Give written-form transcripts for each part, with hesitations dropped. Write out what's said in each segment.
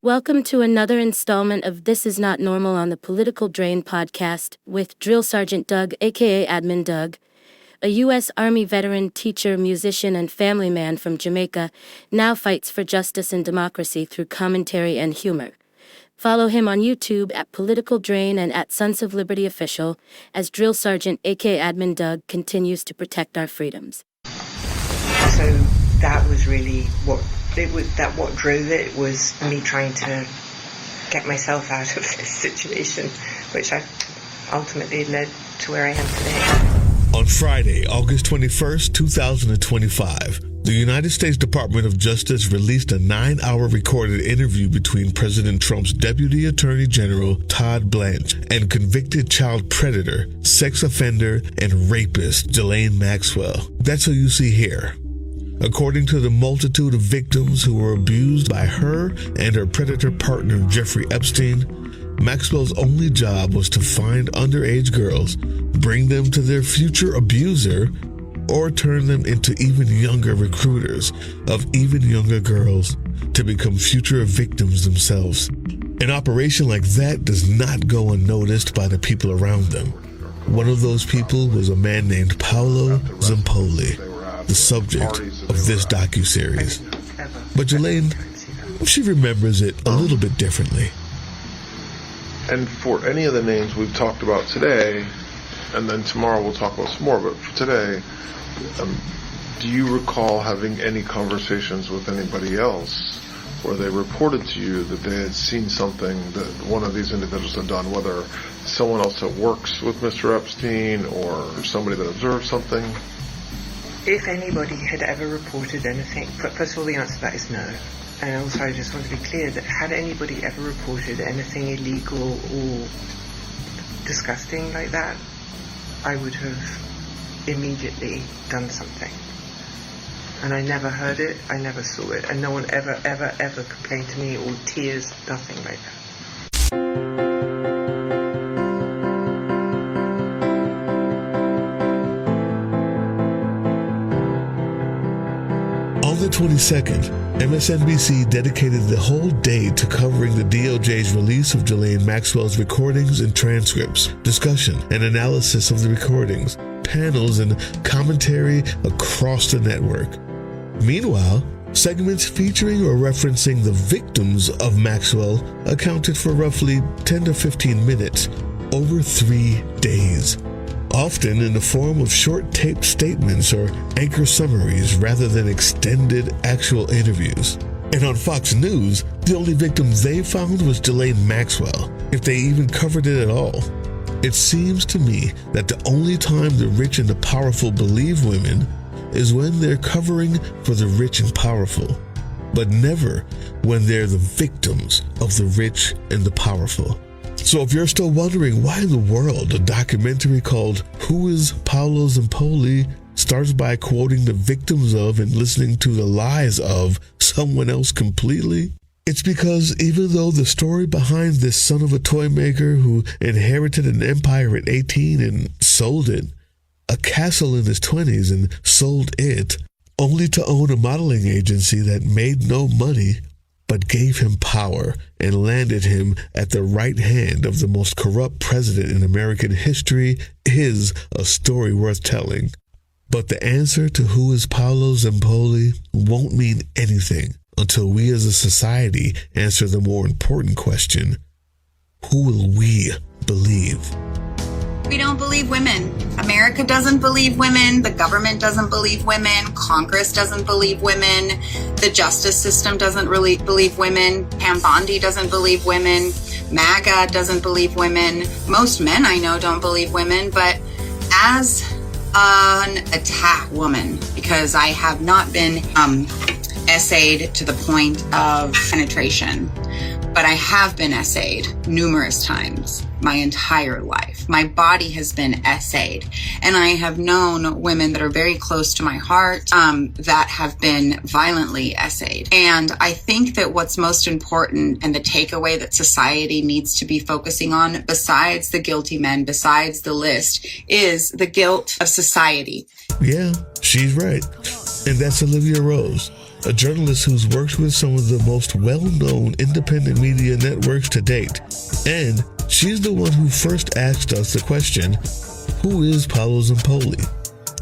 Welcome to another installment of This Is Not Normal on the Political Drain podcast with Drill Sergeant Doug, aka Admin Doug, a U.S. Army veteran, teacher, musician, and family man from Jamaica, now fights for justice and democracy through commentary and humor. Follow him on YouTube at Political Drain and at Sons of Liberty Official as Drill Sergeant, aka Admin Doug, continues to protect our freedoms. So that was really what drove it was me trying to get myself out of this situation, which I ultimately led to where I am today. On Friday, August 21st, 2025, the United States Department of Justice released a 9-hour recorded interview between President Trump's Deputy Attorney General Todd Blanche and convicted child predator, sex offender, and rapist Ghislaine Maxwell. That's who you see here. According to the multitude of victims who were abused by her and her predator partner Jeffrey Epstein, Maxwell's only job was to find underage girls, bring them to their future abuser, or turn them into even younger recruiters of even younger girls to become future victims themselves. An operation like that does not go unnoticed by the people around them. One of those people was a man named Paolo Zampolli, the subject of this docuseries. But Ghislaine, she remembers it a little bit differently. And for any of the names we've talked about today, and then tomorrow we'll talk about some more, but for today, do you recall having any conversations with anybody else where they reported to you that they had seen something that one of these individuals had done, whether someone else that works with Mr. Epstein or somebody that observed something? If anybody had ever reported anything, first of all, the answer to that is no. And also, I just want to be clear that had anybody ever reported anything illegal or disgusting like that, I would have immediately done something. And I never heard it, I never saw it, and no one ever complained to me, or tears, nothing like that. On the 22nd, MSNBC dedicated the whole day to covering the DOJ's release of Ghislaine Maxwell's recordings and transcripts, discussion and analysis of the recordings, panels and commentary across the network. Meanwhile, segments featuring or referencing the victims of Maxwell accounted for roughly 10 to 15 minutes over 3 days. Often in the form of short taped statements or anchor summaries rather than extended actual interviews. And on Fox News, the only victim they found was Ghislaine Maxwell, if they even covered it at all. It seems to me that the only time the rich and the powerful believe women is when they're covering for the rich and powerful, but never when they're the victims of the rich and the powerful. So if you're still wondering why in the world a documentary called Who is Paolo Zampolli starts by quoting the victims of and listening to the lies of someone else completely, it's because even though the story behind this son of a toy maker who inherited an empire at 18 and sold it, a castle in his 20s and sold it, only to own a modeling agency that made no money, but gave him power and landed him at the right hand of the most corrupt president in American history, is a story worth telling. But the answer to who is Paolo Zampolli won't mean anything until we as a society answer the more important question: who will we believe? We don't believe women. America doesn't believe women. The government doesn't believe women. Congress doesn't believe women. The justice system doesn't really believe women. Pam Bondi doesn't believe women. MAGA doesn't believe women. Most men I know don't believe women. But as an attack woman, because I have not been essayed to the point of penetration, but I have been essayed numerous times my entire life. My body has been essayed, and I have known women that are very close to my heart that have been violently essayed. And I think that what's most important and the takeaway that society needs to be focusing on, besides the guilty men, besides the list, is the guilt of society. Yeah, she's right. And that's Olivia Rose, a journalist who's worked with some of the most well-known independent media networks to date. And she's the one who first asked us the question, who is Paolo Zampolli?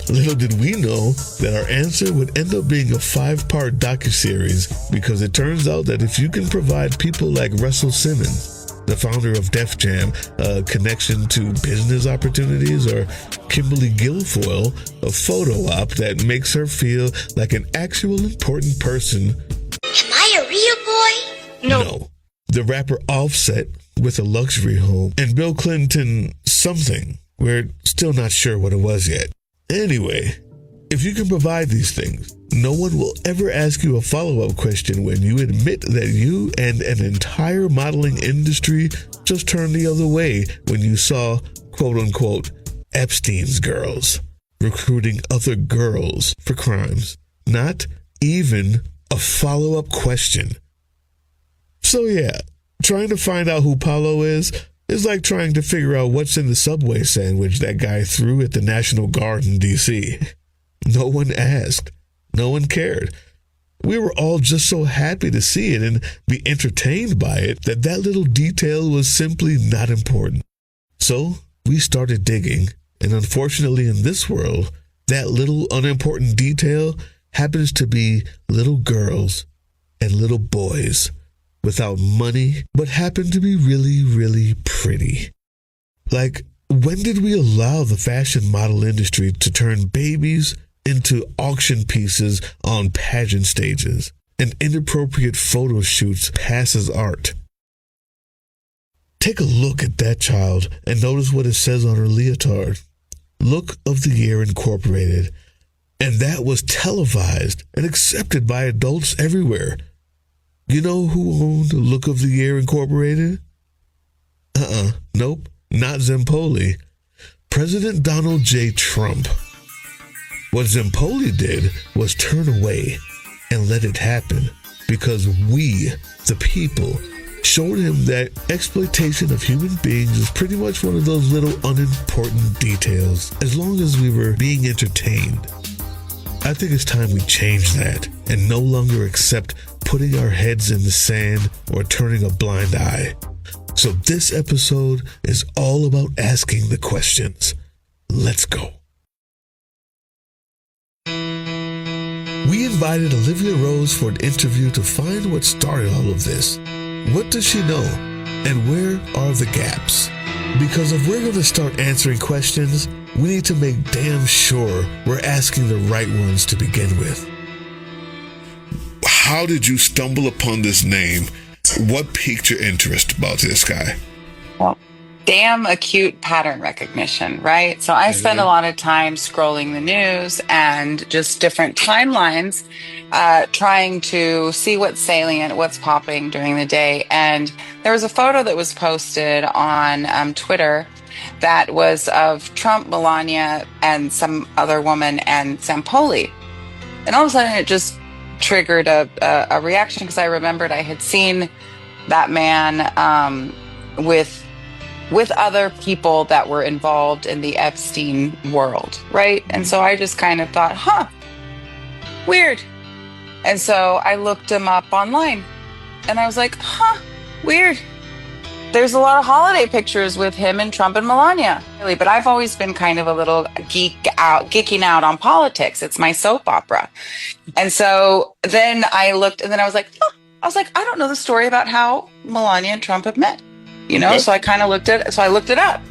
Little did we know that our answer would end up being a 5-part docuseries, because it turns out that if you can provide people like Russell Simmons, the founder of Def Jam, a connection to business opportunities, or Kimberly Guilfoyle, a photo op that makes her feel like an actual important person. Am I a real boy? No. The rapper Offset with a luxury home, and Bill Clinton something. We're still not sure what it was yet. Anyway, if you can provide these things, no one will ever ask you a follow-up question when you admit that you and an entire modeling industry just turned the other way when you saw, quote-unquote, Epstein's girls recruiting other girls for crimes. Not even a follow-up question. So yeah, trying to find out who Paolo is like trying to figure out what's in the Subway sandwich that guy threw at the National Guard in D.C. No one asked. No one cared. We were all just so happy to see it and be entertained by it that little detail was simply not important. So we started digging, and unfortunately in this world, that little unimportant detail happens to be little girls and little boys without money, but happen to be really, really pretty. Like, when did we allow the fashion model industry to turn babies into auction pieces on pageant stages, and inappropriate photo shoots pass as art? Take a look at that child and notice what it says on her leotard. Look of the Year Incorporated. And that was televised and accepted by adults everywhere. You know who owned Look of the Year Incorporated? Nope, not Zampolli. President Donald J. Trump. What Zampolli did was turn away and let it happen because we, the people, showed him that exploitation of human beings is pretty much one of those little unimportant details, as long as we were being entertained. I think it's time we change that and no longer accept putting our heads in the sand or turning a blind eye. So this episode is all about asking the questions. Let's go. We invited Olivia Rose for an interview to find what started all of this. What does she know? And where are the gaps? Because if we're going to start answering questions, we need to make damn sure we're asking the right ones to begin with. How did you stumble upon this name? What piqued your interest about this guy? Well, damn acute pattern recognition, right? So I spend a lot of time scrolling the news and just different timelines, trying to see what's salient, what's popping during the day. And there was a photo that was posted on Twitter that was of Trump, Melania, and some other woman, and Zampolli. And all of a sudden it just triggered a reaction, because I remembered I had seen that man with other people that were involved in the Epstein world, right? And so I just kind of thought, weird. And so I looked him up online and I was like, weird. There's a lot of holiday pictures with him and Trump and Melania. Really, but I've always been kind of a little geeking out on politics. It's my soap opera. And so then I looked, and then I was like, I don't know the story about how Melania and Trump have met. So I kind of looked it up.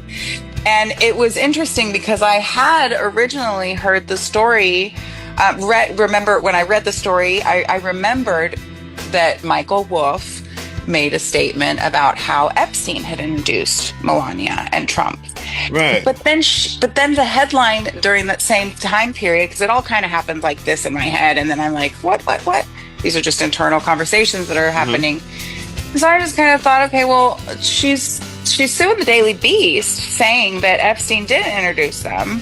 And it was interesting because I had originally heard the story, remember when I read the story, I remembered that Michael Wolff made a statement about how Epstein had introduced Melania and Trump. Right. But then the headline during that same time period, because it all kind of happened like this in my head, and then I'm like, what? These are just internal conversations that are happening. So I just kind of thought, okay, well, she's suing the Daily Beast, saying that Epstein didn't introduce them,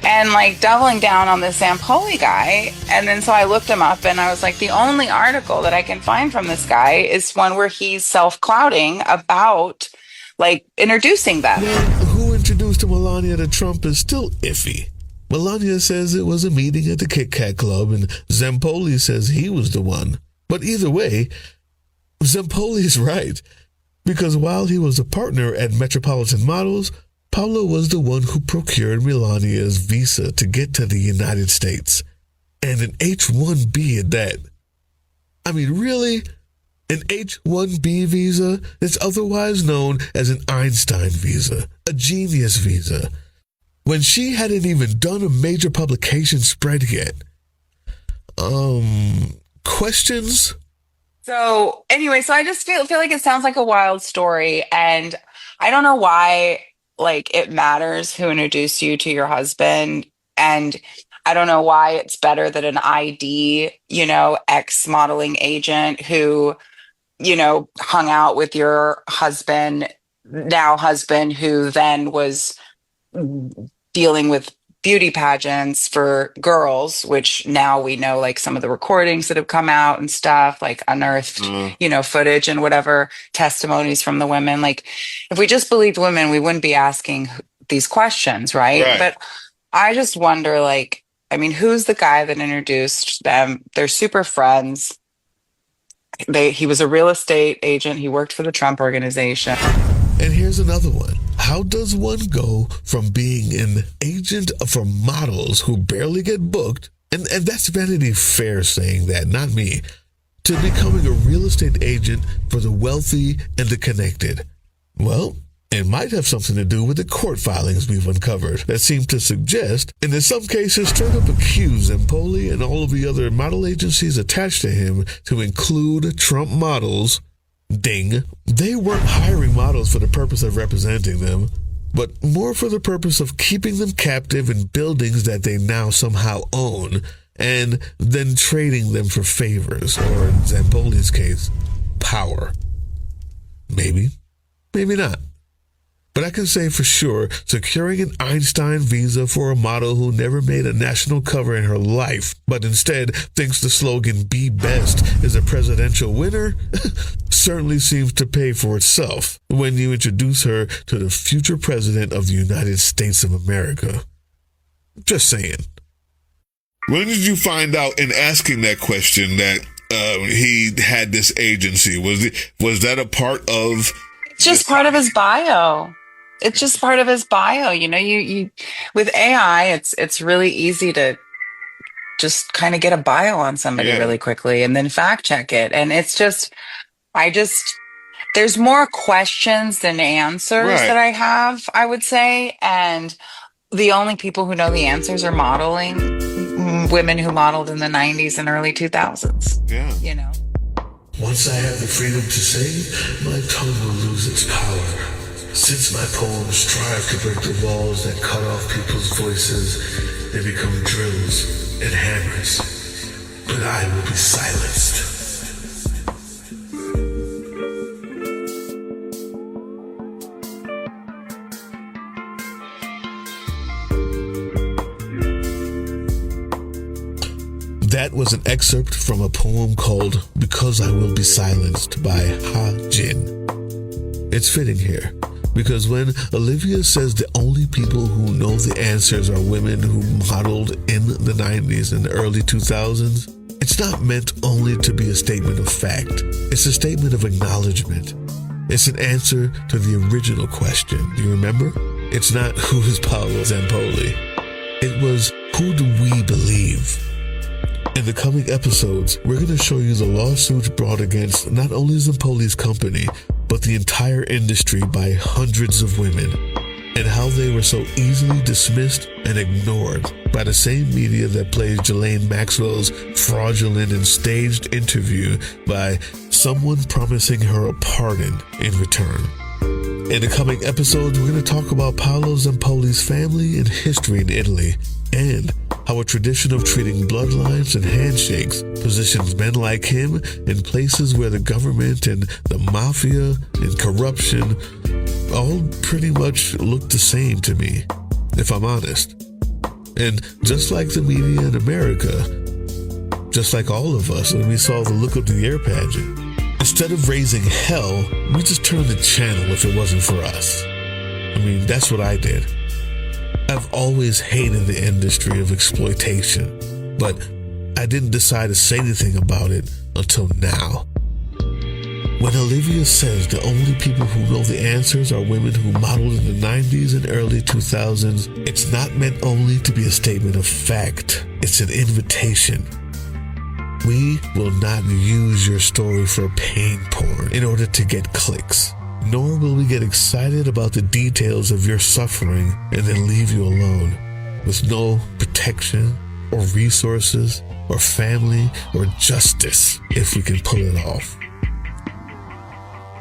and like doubling down on this Zampolli guy. And then so I looked him up, and I was like, the only article that I can find from this guy is one where he's self-clouting about like introducing them. Well, who introduced Melania to Trump is still iffy. Melania says it was a meeting at the Kit Kat Club, and Zampolli says he was the one. But either way, Zampoli's right, because while he was a partner at Metropolitan Models, Paolo was the one who procured Melania's visa to get to the United States. And an H-1B at that. I mean, really? An H-1B visa is otherwise known as an Einstein visa, a genius visa, when she hadn't even done a major publication spread yet. Questions? So anyway, so I just feel like it sounds like a wild story, and I don't know why it matters who introduced you to your husband, and I don't know why it's better that an ID, ex-modeling agent who, hung out with your husband, now husband, who then was dealing with beauty pageants for girls, which now we know, some of the recordings that have come out and stuff, unearthed, footage and whatever, testimonies from the women. If we just believed women, we wouldn't be asking these questions, right? But I just wonder, who's the guy that introduced them? They're super friends. He was a real estate agent. He worked for the Trump organization. And here's another one. How does one go from being an agent for models who barely get booked, and that's Vanity Fair saying that, not me, to becoming a real estate agent for the wealthy and the connected? Well, it might have something to do with the court filings we've uncovered that seem to suggest, and in some cases straight up accuse Zampolli and all of the other model agencies attached to him, to include Trump models. Ding. They weren't hiring models for the purpose of representing them, but more for the purpose of keeping them captive in buildings that they now somehow own, and then trading them for favors, or in Zampoli's case, power. Maybe. Maybe not. But I can say for sure, securing an Einstein visa for a model who never made a national cover in her life, but instead thinks the slogan "Be Best" is a presidential winner, certainly seems to pay for itself when you introduce her to the future president of the United States of America. Just saying. When did you find out in asking that question that he had this agency? Was that a part of... It's just part of his bio. It's just part of his bio. You with AI, it's really easy to just kind of get a bio on somebody really quickly and then fact check it. And it's just, there's more questions than answers that I have, I would say. And the only people who know the answers are women who modeled in the 90s and early 2000s. Yeah. Once I have the freedom to say, my tongue will lose its power. Since my poems strive to break the walls that cut off people's voices, they become drills and hammers. But I will be silenced. That was an excerpt from a poem called "Because I Will Be Silenced" by Ha Jin. It's fitting here, because when Olivia says the only people who know the answers are women who modeled in the 90s and the early 2000s, it's not meant only to be a statement of fact. It's a statement of acknowledgement. It's an answer to the original question. Do you remember? It's not who is Paolo Zampolli. It was, who do we believe? In the coming episodes, we're going to show you the lawsuits brought against not only Zampoli's company, but the entire industry by hundreds of women, and how they were so easily dismissed and ignored by the same media that plays Ghislaine Maxwell's fraudulent and staged interview by someone promising her a pardon in return. In the coming episodes, we're going to talk about Paolo Zampoli's family and history in Italy, and how a tradition of treating bloodlines and handshakes positions men like him in places where the government and the mafia and corruption all pretty much look the same to me, if I'm honest. And just like the media in America, just like all of us when we saw the Look of the Year pageant, instead of raising hell, we just turned the channel if it wasn't for us. I mean, that's what I did. I've always hated the industry of exploitation, but I didn't decide to say anything about it until now. When Olivia says the only people who know the answers are women who modeled in the 90s and early 2000s, it's not meant only to be a statement of fact. It's an invitation. We will not use your story for pain porn in order to get clicks, nor will we get excited about the details of your suffering and then leave you alone with no protection or resources or family or justice if we can pull it off.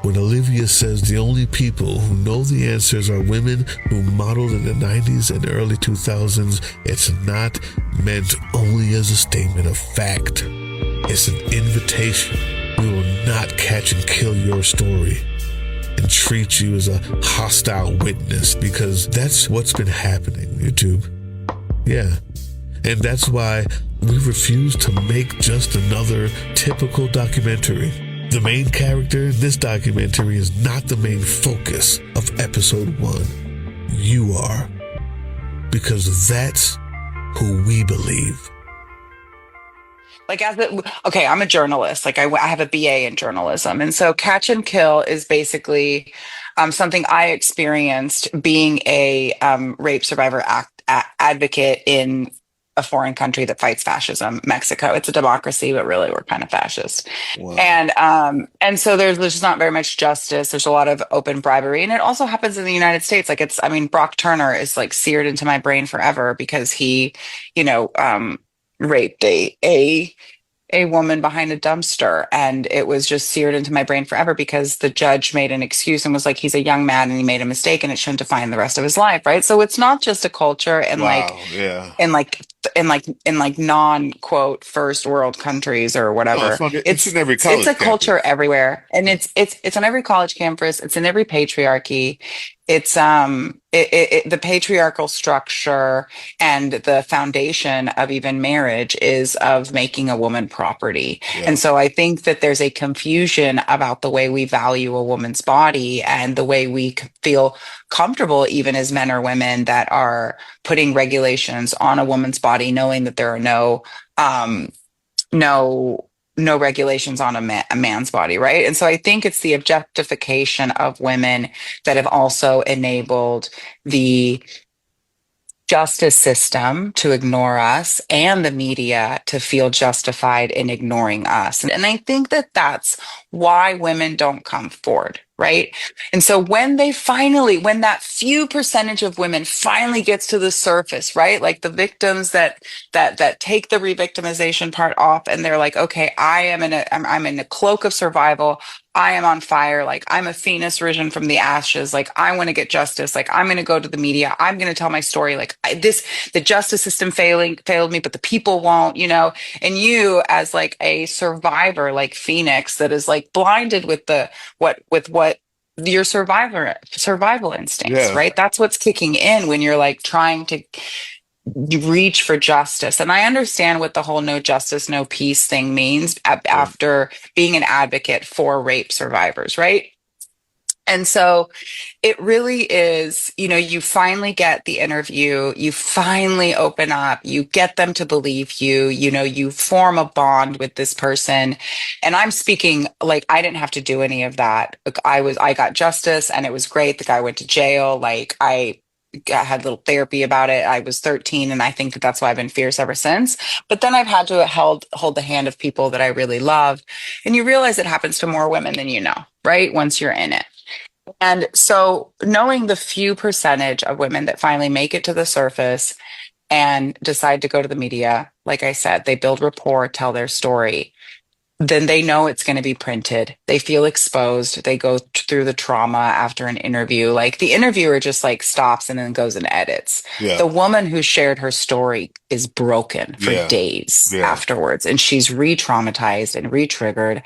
When Olivia says the only people who know the answers are women who modeled in the 90s and early 2000s, it's not meant only as a statement of fact. It's an invitation. We will not catch and kill your story and treat you as a hostile witness, because that's what's been happening, YouTube. Yeah. And that's why we refuse to make just another typical documentary. The main character in this documentary is not the main focus of episode 1. You are. Because that's who we believe. Like, okay, I'm a journalist. Like, I have a BA in journalism. And so catch and kill is basically something I experienced being a rape survivor advocate in a foreign country that fights fascism, Mexico. It's a democracy, but really we're kind of fascist. Wow. And so there's just not very much justice. There's a lot of open bribery. And it also happens in the United States. Like, Brock Turner is like seared into my brain forever because he, raped a woman behind a dumpster, and it was just seared into my brain forever because the judge made an excuse and was like, he's a young man and he made a mistake and it shouldn't define the rest of his life, right? So it's not just a culture and in non-quote first world countries or whatever. It's in every college it's a culture everywhere, and it's on every college campus. It's in every patriarchy. It's the patriarchal structure and the foundation of even marriage is of making a woman property. Yeah. And so I think that there's a confusion about the way we value a woman's body and the way we feel comfortable, even as men or women, that are putting regulations on a woman's body, knowing that there are no regulations on a man's body, right? And so I think it's the objectification of women that have also enabled the justice system to ignore us and the media to feel justified in ignoring us. And I think that that's why women don't come forward, right? And so when that few percentage of women finally gets to the surface, right? Like the victims that take the re-victimization part off and they're like, okay, I'm in a cloak of survival. I am on fire. Like, I'm a phoenix risen from the ashes. Like, I want to get justice. Like, I'm going to go to the media. I'm going to tell my story. Like, the justice system failed me, but the people won't, and you as like a survivor, like Phoenix, that is like blinded with what your survival instincts, right? That's what's kicking in when you're like trying to reach for justice. And I understand what the whole no justice, no peace thing means after being an advocate for rape survivors, right? And so it really is, you finally get the interview, you finally open up, you get them to believe you, you form a bond with this person. And I'm speaking like I didn't have to do any of that. I got justice and it was great. The guy went to jail. Like, I had little therapy about it. I was 13, and I think that that's why I've been fierce ever since. But then I've had to hold the hand of people that I really love. And you realize it happens to more women than you know, right? Once you're in it. And so knowing the few percentage of women that finally make it to the surface and decide to go to the media, like I said, they build rapport, tell their story, then they know it's going to be printed. They feel exposed. They go through the trauma after an interview. Like, the interviewer just like stops and then goes and edits. Yeah. The woman who shared her story is broken for days afterwards. And she's re-traumatized and re-triggered.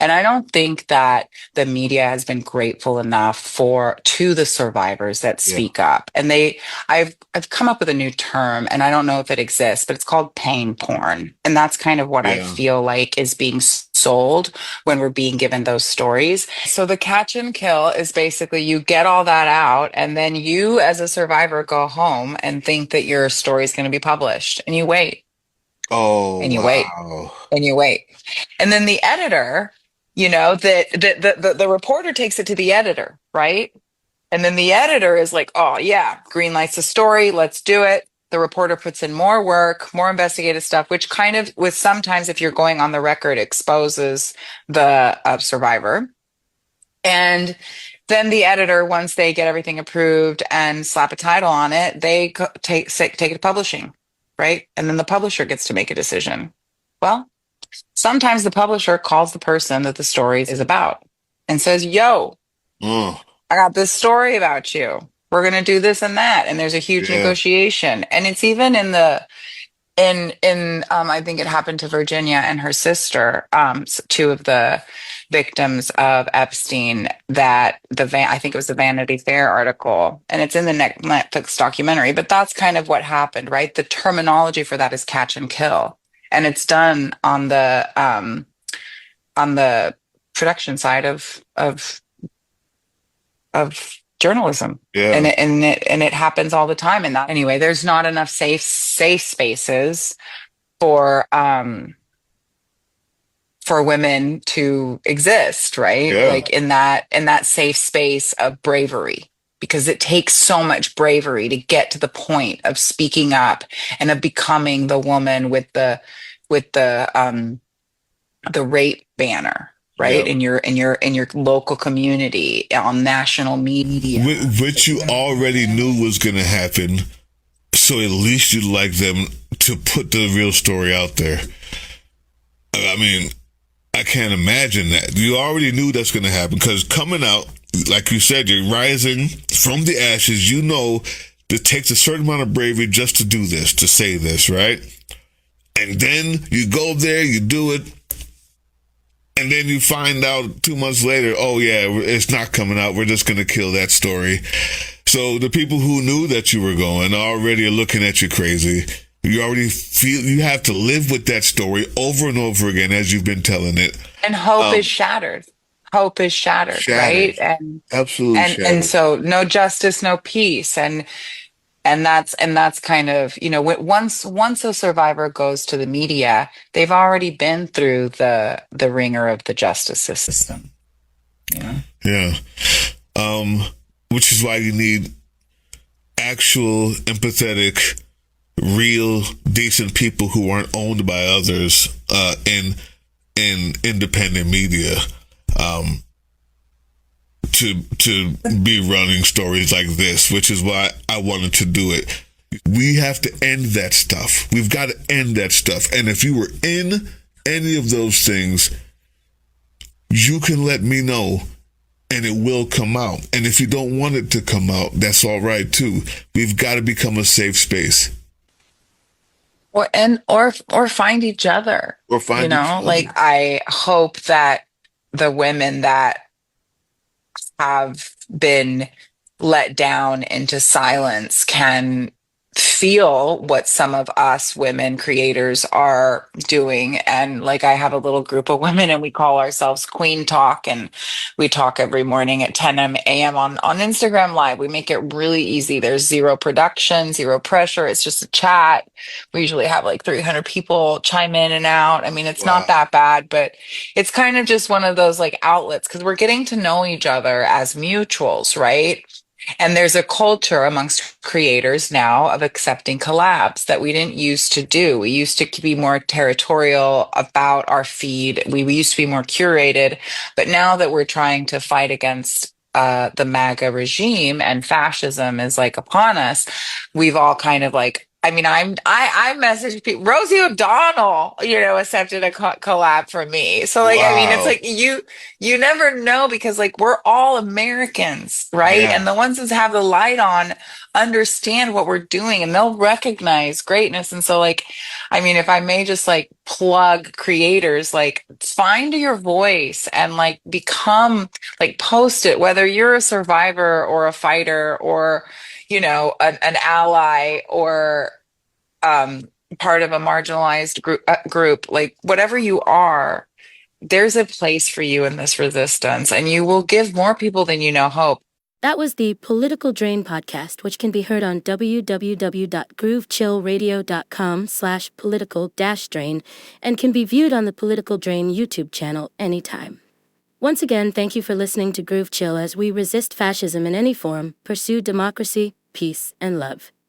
And I don't think that the media has been grateful enough to the survivors that speak up. And I've come up with a new term, and I don't know if it exists, but it's called pain porn. And that's kind of what I feel like is being sold when we're being given those stories. So the catch and kill is basically you get all that out, and then you as a survivor go home and think that your story is going to be published, and you wait. Oh, And you wait. wow. And you wait. And then the editor, the reporter takes it to the editor, right? And then the editor is like, oh yeah, green lights the story, let's do it. The reporter puts in more work, more investigative stuff, which kind of, with sometimes if you're going on the record, exposes the survivor. And then the editor, once they get everything approved and slap a title on it, they take it to publishing, right? And then the publisher gets to make a decision. Well, sometimes the publisher calls the person that the story is about and says, yo, I got this story about you. We're going to do this and that. And there's a huge negotiation. And it's even in I think it happened to Virginia and her sister, two of the victims of Epstein, that I think it was the Vanity Fair article, and it's in the Netflix documentary, but that's kind of what happened, right? The terminology for that is catch and kill. And it's done on the production side of journalism. And it happens all the time. And anyway, there's not enough safe spaces for women to exist, right? Like in that safe space of bravery, because it takes so much bravery to get to the point of speaking up and of becoming the woman with the rape banner, right? In your local community, on national media, which you already knew was going to happen. So at least you'd like them to put the real story out there. I mean, I can't imagine that. You already knew that's going to happen, because coming out, like you said, you're rising from the ashes. You know, it takes a certain amount of bravery just to do this, to say this, right? And then you go there, you do it, and then you find out 2 months later, oh yeah, it's not coming out. We're just going to kill that story. So the people who knew that you were going already are looking at you crazy. You already feel you have to live with that story over and over again as you've been telling it. And hope is shattered. Hope is shattered, right? And absolutely shattered. And so no justice, no peace. And that's kind of, once a survivor goes to the media, they've already been through the ringer of the justice system. Yeah. Which is why you need actual empathetic, real, decent people who aren't owned by others in independent media to be running stories like this, which is why I wanted to do it. We have to end that stuff. We've got to end that stuff. And if you were in any of those things, you can let me know, and it will come out. And if you don't want it to come out, that's all right too. We've got to become a safe space. Or find each other. Or find each other. Like, I hope that the women that have been let down into silence can feel what some of us women creators are doing. And like, I have a little group of women, and we call ourselves Queen Talk, and we talk every morning at 10 a.m. on Instagram Live. We make it really easy. There's zero production, zero pressure. It's just a chat. We usually have like 300 people chime in and out. I mean, it's not that bad, but it's kind of just one of those like outlets, because we're getting to know each other as mutuals, right? And there's a culture amongst creators now of accepting collabs that we didn't used to do. We used to be more territorial about our feed. We used to be more curated. But now that we're trying to fight against the MAGA regime and fascism is like upon us, we've all kind of like I mean, I messaged people. Rosie O'Donnell, accepted a collab from me. So like, I mean, it's Wow. like you never know because like we're all Americans, right? Yeah. And the ones that have the light on understand what we're doing and they'll recognize greatness. And so like, I mean, if I may just like plug creators, like find your voice and like become like post it, whether you're a survivor or a fighter or an ally or um, part of a marginalized group, like whatever you are, there's a place for you in this resistance, and you will give more people than you know hope. That was the Political Drain podcast, which can be heard on www.groovechillradio.com/political-drain and can be viewed on the Political Drain YouTube channel anytime. Once again, thank you for listening to Groove Chill as we resist fascism in any form, pursue democracy, peace, and love.